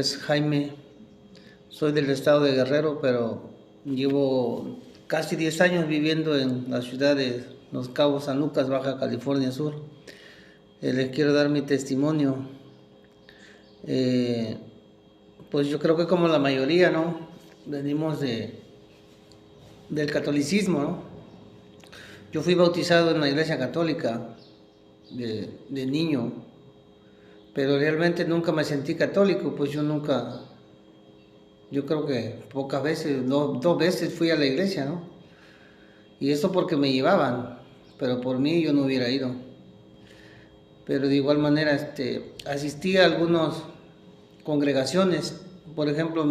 es Jaime, soy del estado de Guerrero, pero llevo casi 10 años viviendo en la ciudad de Los Cabos, San Lucas, Baja California Sur. Les quiero dar mi testimonio. Eh, pues yo creo que como la mayoría, ¿no? Venimos del catolicismo, ¿no? Yo fui bautizado en la iglesia católica de niño, pero realmente nunca me sentí católico, pues yo creo que pocas veces, dos veces fui a la iglesia, ¿no? Y eso porque me llevaban, pero por mí yo no hubiera ido. Pero de igual manera asistí a algunas congregaciones. Por ejemplo,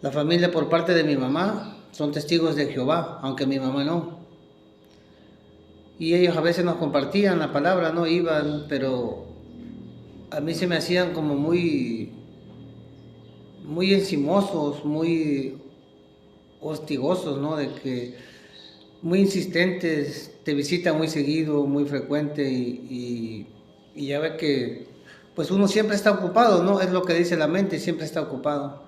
la familia por parte de mi mamá son testigos de Jehová, aunque mi mamá no. Y ellos a veces nos compartían la palabra, no iban, pero a mí se me hacían como muy encimosos, muy hostigosos, ¿no? De que muy insistentes, te visitan muy seguido, muy frecuente y ya ve que pues uno siempre está ocupado, ¿no? Es lo que dice la mente, siempre está ocupado.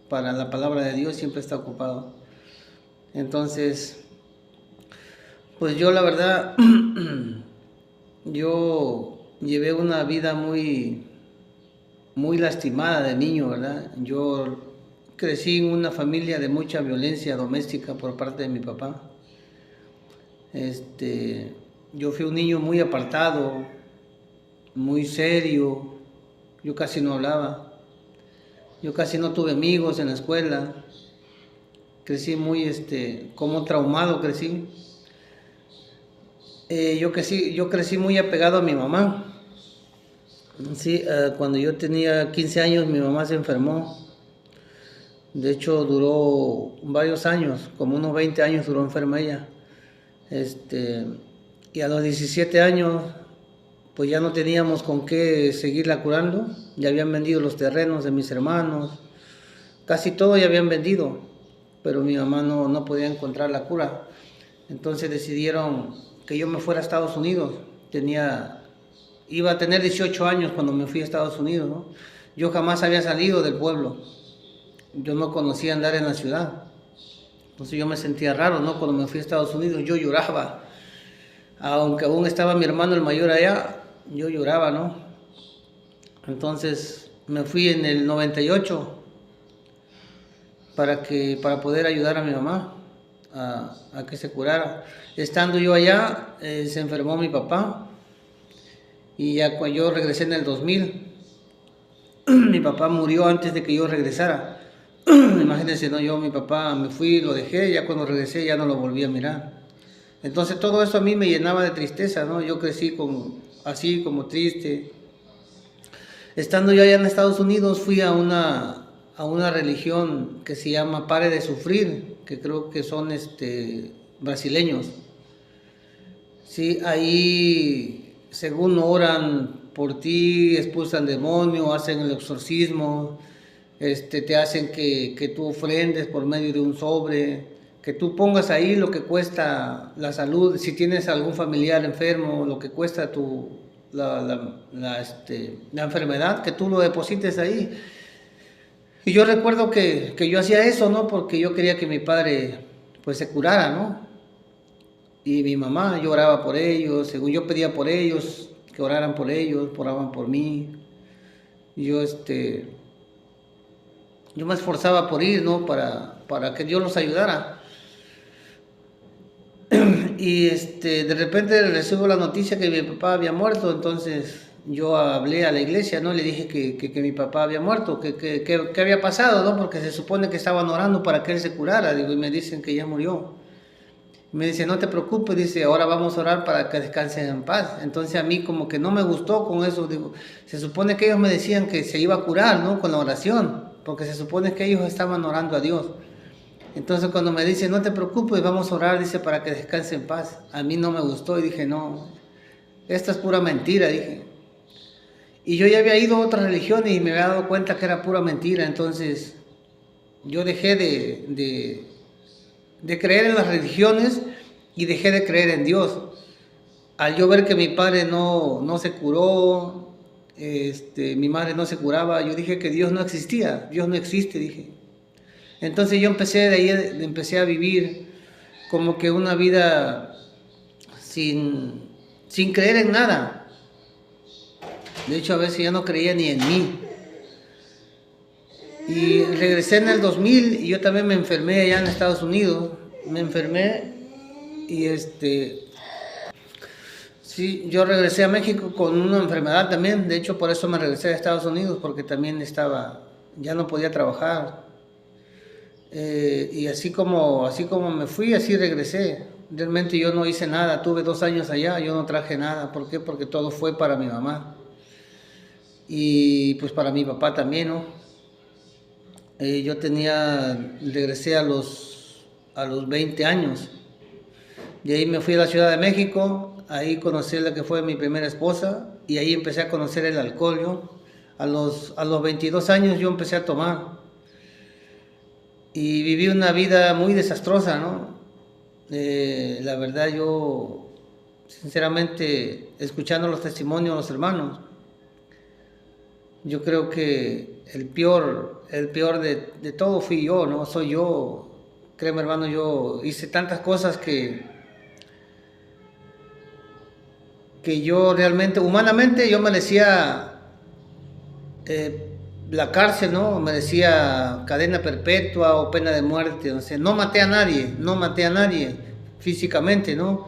Para la palabra de Dios siempre está ocupado. Entonces, pues yo la verdad, yo llevé una vida muy lastimada de niño, ¿verdad? Yo crecí en una familia de mucha violencia doméstica por parte de mi papá. Yo fui un niño muy apartado, muy serio, yo casi no hablaba, yo casi no tuve amigos en la escuela, crecí muy, como traumado crecí. Yo crecí muy apegado a mi mamá. Sí, cuando yo tenía 15 años mi mamá se enfermó. De hecho duró varios años, como unos 20 años duró enferma ella. Y a los 17 años pues ya no teníamos con qué seguirla curando. Ya habían vendido los terrenos de mis hermanos, casi todo ya habían vendido, pero mi mamá no podía encontrar la cura. Entonces decidieron que yo me fuera a Estados Unidos. Iba a tener 18 años cuando me fui a Estados Unidos, ¿no? Yo jamás había salido del pueblo, yo no conocía andar en la ciudad. Entonces yo me sentía raro, ¿no? Cuando me fui a Estados Unidos yo lloraba. Aunque aún estaba mi hermano el mayor allá, yo lloraba, ¿no? Entonces me fui en el 98 para poder ayudar a mi mamá a que se curara. Estando yo allá, se enfermó mi papá y ya cuando yo regresé en el 2000, mi papá murió antes de que yo regresara. Imagínense, ¿no? Mi papá me fui, lo dejé, ya cuando regresé ya no lo volví a mirar. Entonces todo eso a mí me llenaba de tristeza, ¿no? Yo crecí así como triste. Estando yo allá en Estados Unidos fui a una religión que se llama Pare de Sufrir, que creo que son brasileños. Sí, ahí según oran por ti, expulsan demonios, hacen el exorcismo, te hacen que tú ofrendes por medio de un sobre, que tú pongas ahí lo que cuesta la salud, si tienes algún familiar enfermo, lo que cuesta la enfermedad, que tú lo deposites ahí. Y yo recuerdo que yo hacía eso, ¿no? Porque yo quería que mi padre pues se curara, ¿no? Y mi mamá, yo oraba por ellos, según yo pedía por ellos, que oraran por ellos, oraban por mí. Y yo me esforzaba por ir, ¿no? Para que Dios los ayudara. Y de repente recibo la noticia que mi papá había muerto, entonces yo hablé a la iglesia, ¿no? Le dije que mi papá había muerto, que había pasado, ¿no? Porque se supone que estaban orando para que él se curara, digo, y me dicen que ya murió. Me dice, no te preocupes, dice, ahora vamos a orar para que descansen en paz. Entonces a mí como que no me gustó con eso, digo, se supone que ellos me decían que se iba a curar, ¿no? Con la oración, porque se supone que ellos estaban orando a Dios. Entonces cuando me dice, no te preocupes, vamos a orar, dice, para que descanse en paz. A mí no me gustó y dije, no, esta es pura mentira, dije. Y yo ya había ido a otras religiones y me había dado cuenta que era pura mentira, entonces yo dejé de creer en las religiones y dejé de creer en Dios. Al yo ver que mi padre no se curó, mi madre no se curaba, yo dije que Dios no existía, Dios no existe, dije. Entonces yo empecé a vivir como que una vida sin creer en nada. De hecho, a veces ya no creía ni en mí. Y regresé en el 2000 y yo también me enfermé allá en Estados Unidos. Me enfermé y sí, yo regresé a México con una enfermedad también. De hecho, por eso me regresé a Estados Unidos, porque también ya no podía trabajar. Y así como me fui, así regresé. Realmente yo no hice nada, tuve 2 años allá, yo no traje nada. ¿Por qué? Porque todo fue para mi mamá. Y pues para mi papá también, ¿no? Regresé a los 20 años. De ahí me fui a la Ciudad de México, ahí conocí a la que fue mi primera esposa y ahí empecé a conocer el alcohol. Yo a los 22 años yo empecé a tomar y viví una vida muy desastrosa, ¿no? La verdad, yo sinceramente, escuchando los testimonios de los hermanos, yo creo que el peor de todo fui yo, ¿no? Soy yo. Créeme, hermano, yo hice tantas cosas que yo realmente, humanamente, yo merecía la cárcel, ¿no? Merecía cadena perpetua o pena de muerte. O sea, no maté a nadie físicamente, ¿no?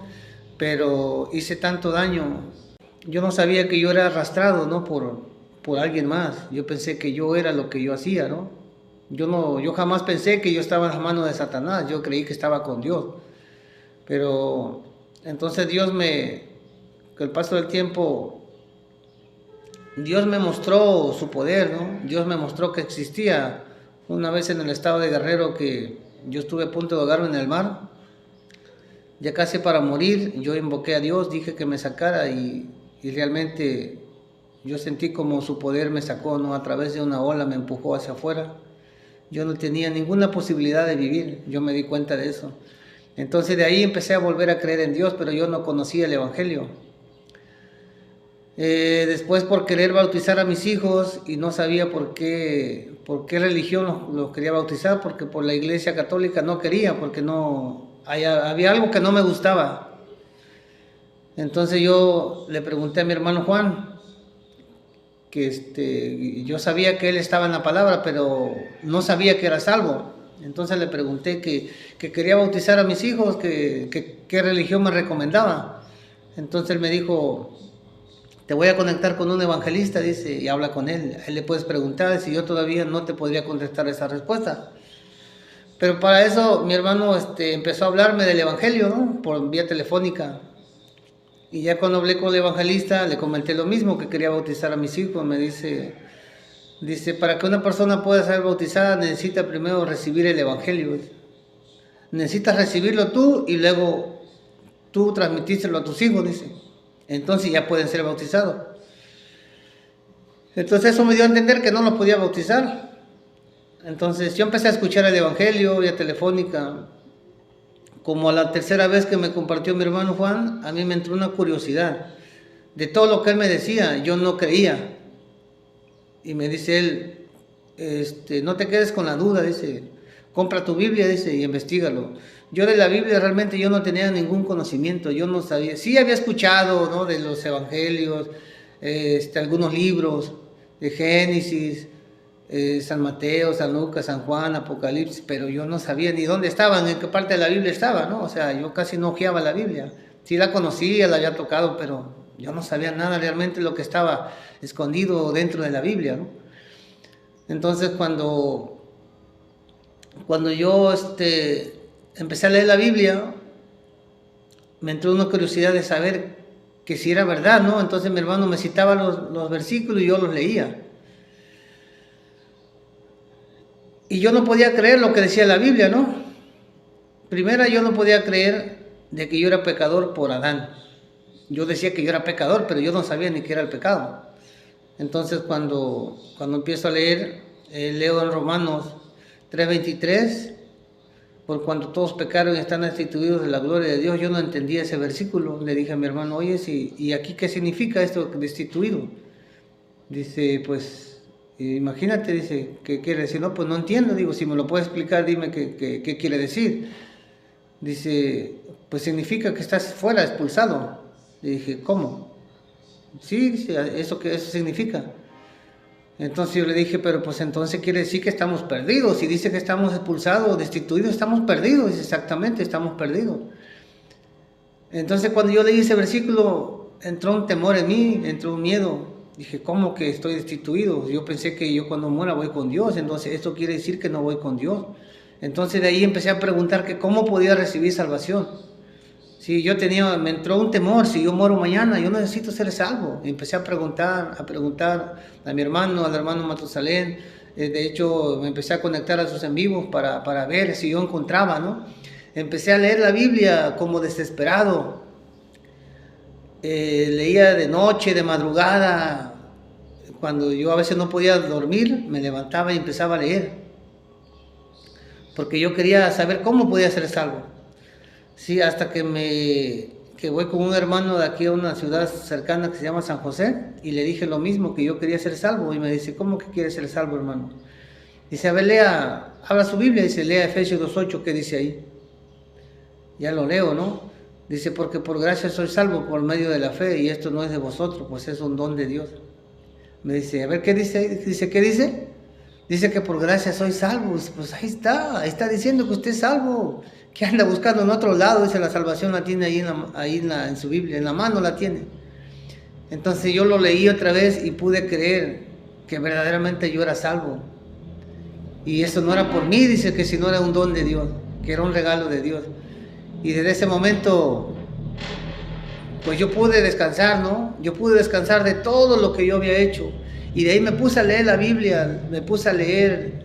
Pero hice tanto daño. Yo no sabía que yo era arrastrado, ¿no? Por alguien más. Yo pensé que yo era lo que yo hacía, ¿no? Yo jamás pensé que yo estaba en las manos de Satanás. Yo creí que estaba con Dios. Pero entonces con el paso del tiempo, Dios me mostró su poder, ¿no? Dios me mostró que existía. Una vez en el estado de Guerrero, que yo estuve a punto de ahogarme en el mar, ya casi para morir, yo invoqué a Dios, dije que me sacara y realmente yo sentí como su poder me sacó, ¿no? A través de una ola me empujó hacia afuera. Yo no tenía ninguna posibilidad de vivir, yo me di cuenta de eso. Entonces de ahí empecé a volver a creer en Dios, pero yo no conocía el Evangelio. Después, por querer bautizar a mis hijos, y no sabía por qué religión los quería bautizar, porque por la Iglesia Católica no quería, porque había algo que no me gustaba. Entonces yo le pregunté a mi hermano Juan, que yo sabía que él estaba en la palabra, pero no sabía que era salvo. Entonces le pregunté que quería bautizar a mis hijos, qué religión me recomendaba. Entonces él me dijo: te voy a conectar con un evangelista, dice, y habla con él. A él le puedes preguntar, si yo todavía no te podría contestar esa respuesta. Pero para eso mi hermano empezó a hablarme del evangelio, ¿no? Por vía telefónica. Y ya cuando hablé con el evangelista, le comenté lo mismo, que quería bautizar a mis hijos. Me dice, para que una persona pueda ser bautizada, necesita primero recibir el evangelio. Necesitas recibirlo tú y luego tú transmitírselo a tus hijos, dice. Entonces ya pueden ser bautizados. Entonces eso me dio a entender que no los podía bautizar. Entonces yo empecé a escuchar el evangelio vía telefónica. Como a la tercera vez que me compartió mi hermano Juan, a mí me entró una curiosidad de todo lo que él me decía. Yo no creía. Y me dice él, no te quedes con la duda, dice, compra tu Biblia, dice, y investígalo. Yo de la Biblia realmente yo no tenía ningún conocimiento, yo no sabía. Sí había escuchado, ¿no?, de los evangelios, algunos libros de Génesis, San Mateo, San Lucas, San Juan, Apocalipsis, pero yo no sabía ni dónde estaban, en qué parte de la Biblia estaba, ¿no? O sea, yo casi no ojeaba la Biblia. Sí la conocía, la había tocado, pero yo no sabía nada realmente lo que estaba escondido dentro de la Biblia, ¿no? Entonces cuando yo empecé a leer la Biblia, me entró una curiosidad de saber que si era verdad, ¿no? Entonces mi hermano me citaba los versículos y yo los leía. Y yo no podía creer lo que decía la Biblia, ¿no? Primero, yo no podía creer de que yo era pecador por Adán. Yo decía que yo era pecador, pero yo no sabía ni qué era el pecado. Entonces cuando empiezo a leer, leo en Romanos 3:23, por cuanto todos pecaron y están destituidos de la gloria de Dios. Yo no entendía ese versículo. Le dije a mi hermano: oye, ¿y aquí qué significa esto, destituido? Dice, pues, imagínate, dice, ¿qué quiere decir? No, pues no entiendo, digo, si me lo puedes explicar, dime qué quiere decir. Dice, pues significa que estás fuera, expulsado. Le dije, ¿cómo? Sí, dice, eso significa. Entonces yo le dije, pero pues entonces quiere decir que estamos perdidos. Si dice que estamos expulsados, destituidos, estamos perdidos. Dice, exactamente, estamos perdidos. Entonces cuando yo leí ese versículo, entró un temor en mí, entró un miedo. Dije, ¿cómo que estoy destituido? Yo pensé que yo cuando muera voy con Dios, entonces esto quiere decir que no voy con Dios. Entonces de ahí empecé a preguntar que cómo podía recibir salvación. Si me entró un temor, si yo muero mañana, yo necesito ser salvo. Y empecé a preguntar a mi hermano, al hermano Matusalén. De hecho, me empecé a conectar a sus en vivos para ver si yo encontraba, ¿no? Empecé a leer la Biblia como desesperado. Leía de noche, de madrugada. Cuando yo a veces no podía dormir, me levantaba y empezaba a leer. Porque yo quería saber cómo podía ser salvo. Sí, hasta que voy con un hermano de aquí a una ciudad cercana que se llama San José y le dije lo mismo, que yo quería ser salvo. Y me dice, ¿cómo que quieres ser salvo, hermano? Dice, a ver, habla su Biblia, dice, lea Efesios 2:8, ¿qué dice ahí? Ya lo leo, ¿no? Dice, porque por gracia soy salvo por medio de la fe, y esto no es de vosotros, pues es un don de Dios. Me dice, a ver, ¿qué dice ahí? Dice, ¿qué dice? Dice que por gracia soy salvo. Pues ahí está diciendo que usted es salvo. ¿Qué anda buscando en otro lado? Dice, la salvación la tiene ahí en su Biblia, en la mano la tiene. Entonces yo lo leí otra vez y pude creer que verdaderamente yo era salvo. Y eso no era por mí, dice, que sino era un don de Dios, que era un regalo de Dios. Y desde ese momento, pues yo pude descansar, ¿no? Yo pude descansar de todo lo que yo había hecho. Y de ahí me puse a leer la Biblia, me puse a leer,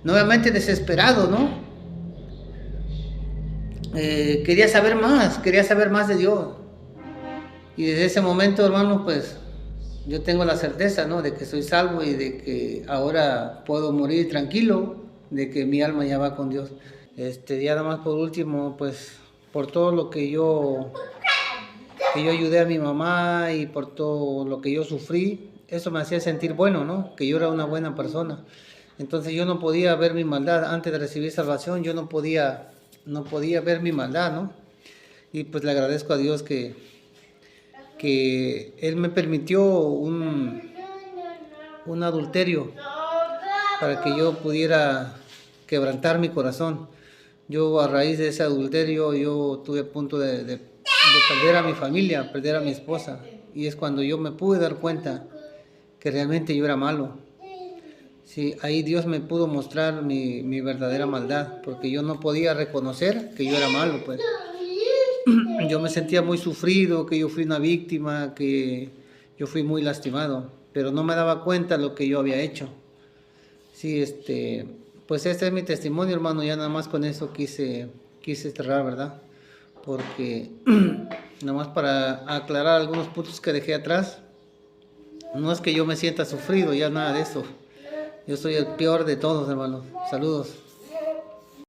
nuevamente desesperado, ¿no? Quería saber más de Dios. Y desde ese momento, hermano, pues yo tengo la certeza, ¿no? De que soy salvo y de que ahora puedo morir tranquilo, de que mi alma ya va con Dios. Ya nada más por último, pues por todo lo que yo ayudé a mi mamá y por todo lo que yo sufrí, eso me hacía sentir bueno, ¿no? Que yo era una buena persona. Entonces yo no podía ver mi maldad antes de recibir salvación, yo no podía ver mi maldad, ¿no? Y pues le agradezco a Dios que Él me permitió un adulterio para que yo pudiera quebrantar mi corazón. Yo a raíz de ese adulterio yo tuve a punto de perder a mi familia, perder a mi esposa. Y es cuando yo me pude dar cuenta que realmente yo era malo. Sí, ahí Dios me pudo mostrar mi verdadera maldad, porque yo no podía reconocer que yo era malo, pues. Yo me sentía muy sufrido, que yo fui una víctima, que yo fui muy lastimado, pero no me daba cuenta de lo que yo había hecho. Sí, pues este es mi testimonio, hermano, ya nada más con eso quise cerrar, ¿verdad? Porque nada más para aclarar algunos puntos que dejé atrás, no es que yo me sienta sufrido, ya nada de eso. Yo soy el peor de todos, hermano. Saludos.